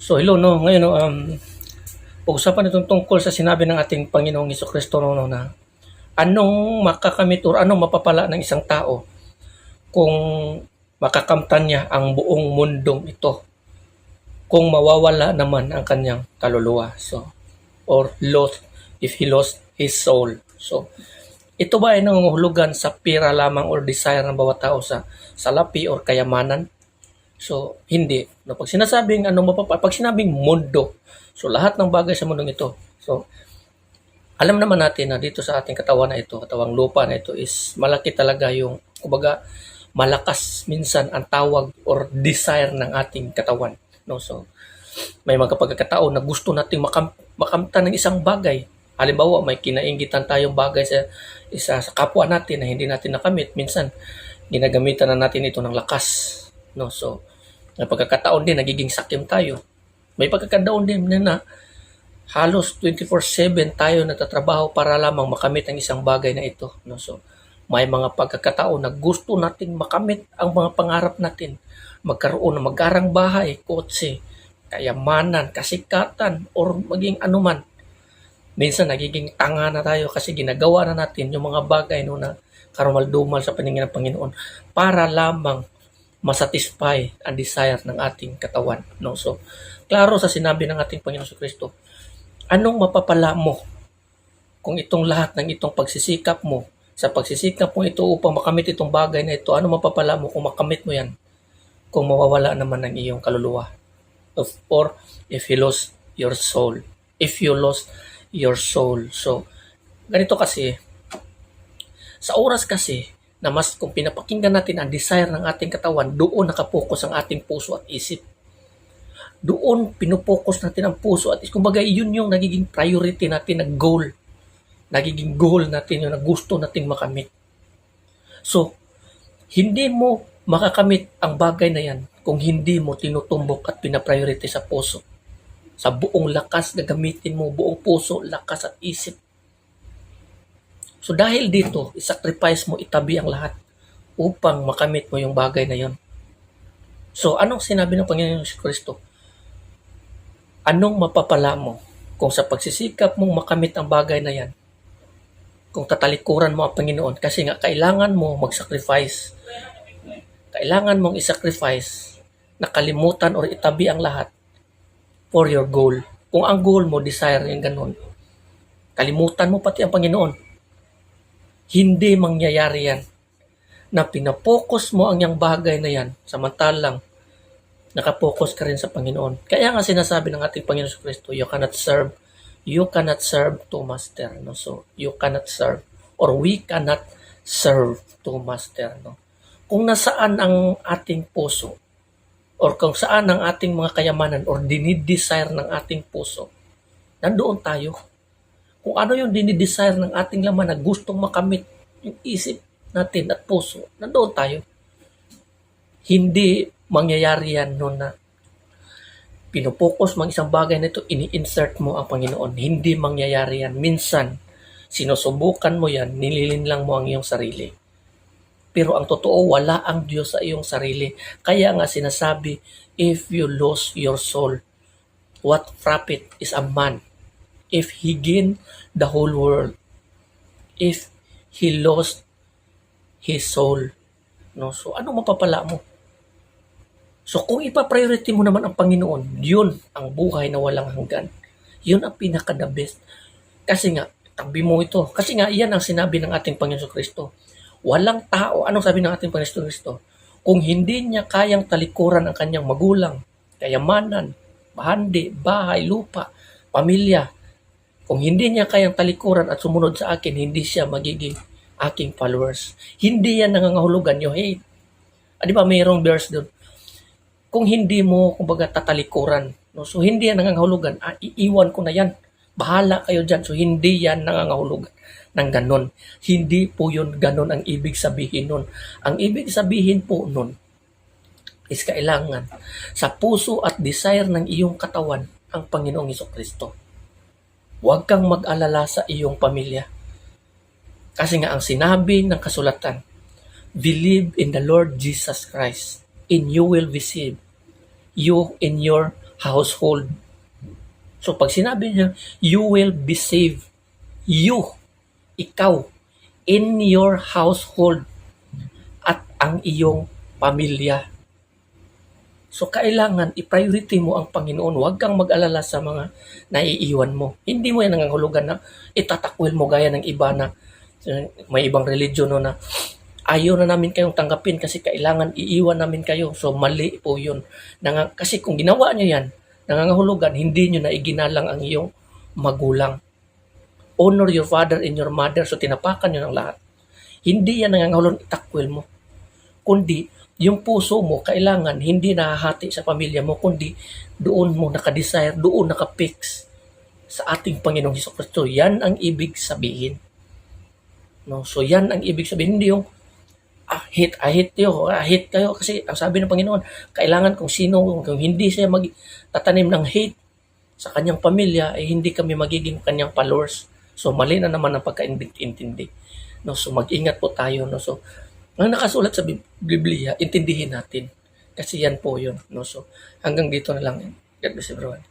So hello no, ngayon no, pag-usapan itong tungkol sa sinabi ng ating Panginoong Hesukristo no, na anong makakamit or anong mapapala ng isang tao kung makakamtan niya ang buong mundong ito kung mawawala naman ang kanyang kaluluwa. So, or lost if he lost his soul. So, ito ba ay nangungahulugan sa pira lamang or desire ng bawat tao sa salapi or kayamanan? So, hindi. No, pag sinasabing pag sinabing mundo, so lahat ng bagay sa mundong ito. So, alam naman natin na dito sa ating katawan na ito, katawang lupa na ito is malaki talaga yung, kumbaga, malakas minsan ang tawag or desire ng ating katawan. No, so may mga pagkakataon na gusto nating makamtan ng isang bagay. Halimbawa, may kinainggitan tayong bagay sa isa sa kapwa natin na hindi natin nakamit. Minsan, ginagamitan na natin ito ng lakas. No, so may pagkakataon din nagiging sakim tayo. May pagkakataon din na halos 24/7 tayo nagtatrabaho para lamang makamit ang isang bagay na ito. No, so may mga pagkakataon na gusto nating makamit ang mga pangarap natin. Magkaroon ng magarang bahay, kotse, kayamanan, kasikatan, or maging anuman. Minsan nagiging tanga na tayo kasi ginagawa na natin yung mga bagay no, na karumaldumal sa paningin ng Panginoon para lamang masatisfy ang desire ng ating katawan. No? So, klaro sa sinabi ng ating Panginoon sa Kristo, anong mapapala mo kung itong lahat ng itong pagsisikap mo, sa pagsisikap mo ito upang makamit itong bagay na ito, ano mapapala mo kung makamit mo yan? Kung mawawala naman ng iyong kaluluwa. Or if you lost your soul. If you lost your soul. So, ganito kasi, sa oras kasi, na mas kung pinapakinggan natin ang desire ng ating katawan, doon nakapokus ang ating puso at isip. Doon pinupokus natin ang puso at isip. Kumbaga, yun yung nagiging priority natin na goal. Nagiging goal natin yung na gusto nating makamit. So, hindi mo makakamit ang bagay na yan kung hindi mo tinutumbok at pinapriority sa puso. Sa buong lakas na gamitin mo, buong puso, lakas at isip. So dahil dito, isacrifice mo, itabi ang lahat upang makamit mo yung bagay na yon. So anong sinabi ng Panginoon si Kristo? Anong mapapala mo kung sa pagsisikap mong makamit ang bagay na yan? Kung tatalikuran mo ang Panginoon, kasi nga kailangan mo mag-sacrifice. Kailangan mong isacrifice, nakalimutan or itabi ang lahat for your goal. Kung ang goal mo, desire yung ganun, kalimutan mo pati ang Panginoon. Hindi mangyayari yan na pinapokus mo ang yung bagay na yan, samantalang nakapokus ka rin sa Panginoon. Kaya nga sinasabi ng ating Panginoon sa Kristo, you cannot serve two master. No? So, you cannot serve or we cannot serve two master. No? Kung nasaan ang ating puso or kung saan ang ating mga kayamanan or dinidesire ng ating puso, nandoon tayo. Kung ano yung dinidesire ng ating laman na gustong makamit yung isip natin at puso, nandoon tayo. Hindi mangyayari yan noon na pinupokus mo ang isang bagay na ito, ini-insert mo ang Panginoon. Hindi mangyayari yan. Minsan, sinusubukan mo yan, nililinlang mo ang iyong sarili. Pero ang totoo, wala ang Diyos sa iyong sarili. Kaya nga sinasabi, if you lose your soul, what profit is a man if he gain the whole world? If he lost his soul. No? So, ano mapapala mo? So, kung ipa-priority mo naman ang Panginoon, yun ang buhay na walang hanggan. Yun ang pinaka-the best. Kasi nga, tabi mo ito. Kasi nga, iyan ang sinabi ng ating Panginoon Kristo. Walang tao, anong sabi ng ating Panginoon Kristo? Kung hindi niya kayang talikuran ang kanyang magulang, kayamanan, bahandi, bahay, lupa, pamilya, kung hindi niya kayang talikuran at sumunod sa akin, hindi siya magiging aking followers. Hindi yan nangangahulugan yung hate. Di ba mayroong verse doon? Kung hindi mo, kumbaga, tatalikuran, no? So hindi yan nangangahulugan, iiwan ko na yan. Bahala kayo dyan. So hindi yan nangangahulugan ng ganon. Hindi po yun ganon ang ibig sabihin nun. Ang ibig sabihin po nun is kailangan sa puso at desire ng iyong katawan ang Panginoong Hesukristo. Huwag kang mag-alala sa iyong pamilya. Kasi nga ang sinabi ng kasulatan, believe in the Lord Jesus Christ and you will receive you in your household. So pag sinabi niya, you will be saved. You, ikaw, in your household at ang iyong pamilya. So kailangan i-priority mo ang Panginoon. Huwag kang mag-alala sa mga naiiwan mo. Hindi mo yan nangangahulugan na itatakwil mo gaya ng iba na may ibang religion no, na ayaw na namin kayong tanggapin kasi kailangan iiwan namin kayo. So mali po yun. Kasi kung ginawa nyo yan, nangangahulugan, hindi nyo na iginalang ang iyong magulang. Honor your father and your mother. So tinapakan nyo ng lahat. Hindi yan nangangahulugan itakwil mo. Kundi yung puso mo, kailangan hindi nahahati sa pamilya mo, kundi doon mo nakadesire, doon nakapix sa ating Panginoong Hesukristo. Yan ang ibig sabihin. No? So yan ang ibig sabihin. Hindi yung hate kayo. Kasi ang sabi ng Panginoon, kailangan kung hindi siya magtatanim ng hate sa kanyang pamilya, ay hindi kami magiging kanyang followers. So mali na naman ang pagkaintindi. No? So mag-ingat po tayo. No? So ang nakasulat sa Biblia, intindihin natin. Kasi yan po yun. No? So, hanggang dito na lang. God bless everyone.